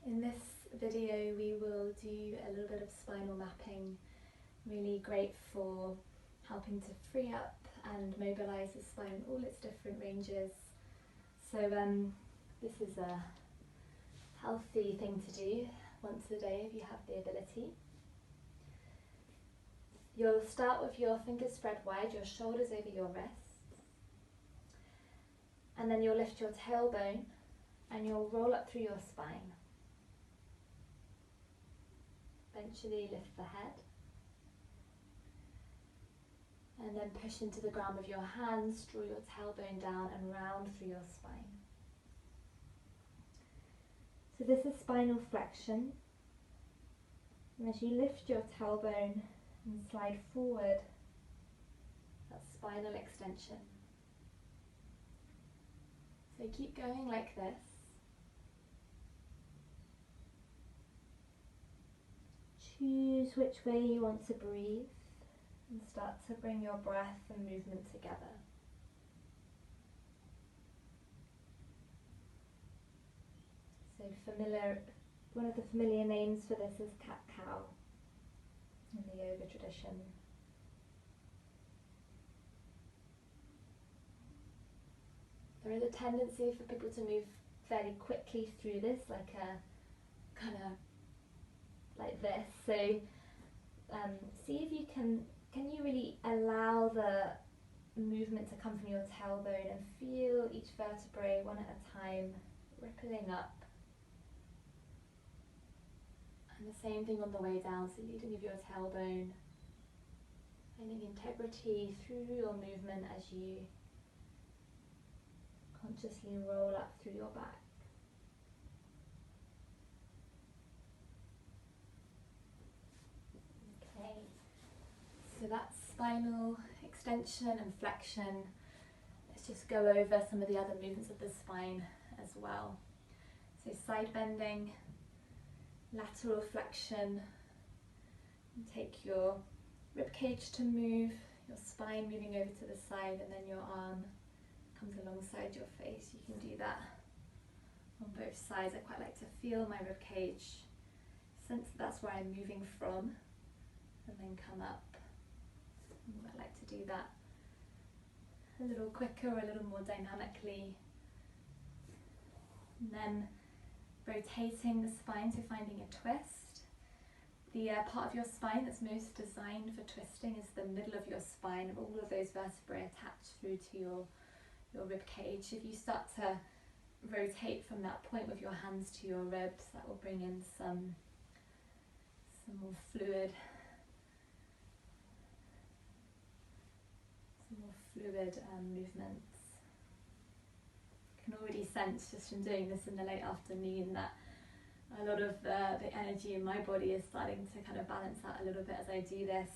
In this video we will do a little bit of spinal mapping, really great for helping to free up and mobilise the spine in all its different ranges. So this is a healthy thing to do once a day if you have the ability. You'll start with your fingers spread wide, your shoulders over your wrists, and then you'll lift your tailbone and you'll roll up through your spine. Eventually lift the head and then push into the ground with your hands, draw your tailbone down and round through your spine. So this is spinal flexion, and as you lift your tailbone and slide forward, that's spinal extension. So keep going like this. Choose which way you want to breathe and start to bring your breath and movement together. So one of the familiar names for this is cat-cow in the yoga tradition. There is a tendency for people to move fairly quickly through this, like this. So see if you can you really allow the movement to come from your tailbone and feel each vertebrae one at a time rippling up. And the same thing on the way down, so leading with your tailbone, finding integrity through your movement as you consciously roll up through your back. Okay, so that's spinal extension and flexion. Let's just go over some of the other movements of the spine as well. So side bending, lateral flexion, and take your rib cage to move, your spine moving over to the side, and then your arm comes alongside your face. You can do that on both sides. I quite like to feel my rib cage, sense that's where I'm moving from, and then come up. I like to do that a little quicker, a little more dynamically. And then rotating the spine, so finding a twist. The part of your spine that's most designed for twisting is the middle of your spine. All of those vertebrae attached through to your rib cage. If you start to rotate from that point with your hands to your ribs, that will bring in some more fluid movements. I can already sense just from doing this in the late afternoon that a lot of the energy in my body is starting to kind of balance out a little bit as I do this.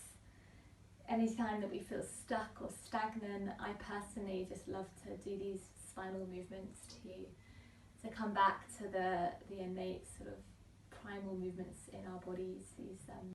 Anytime that we feel stuck or stagnant, I personally just love to do these spinal movements to come back to the innate sort of primal movements in our bodies, these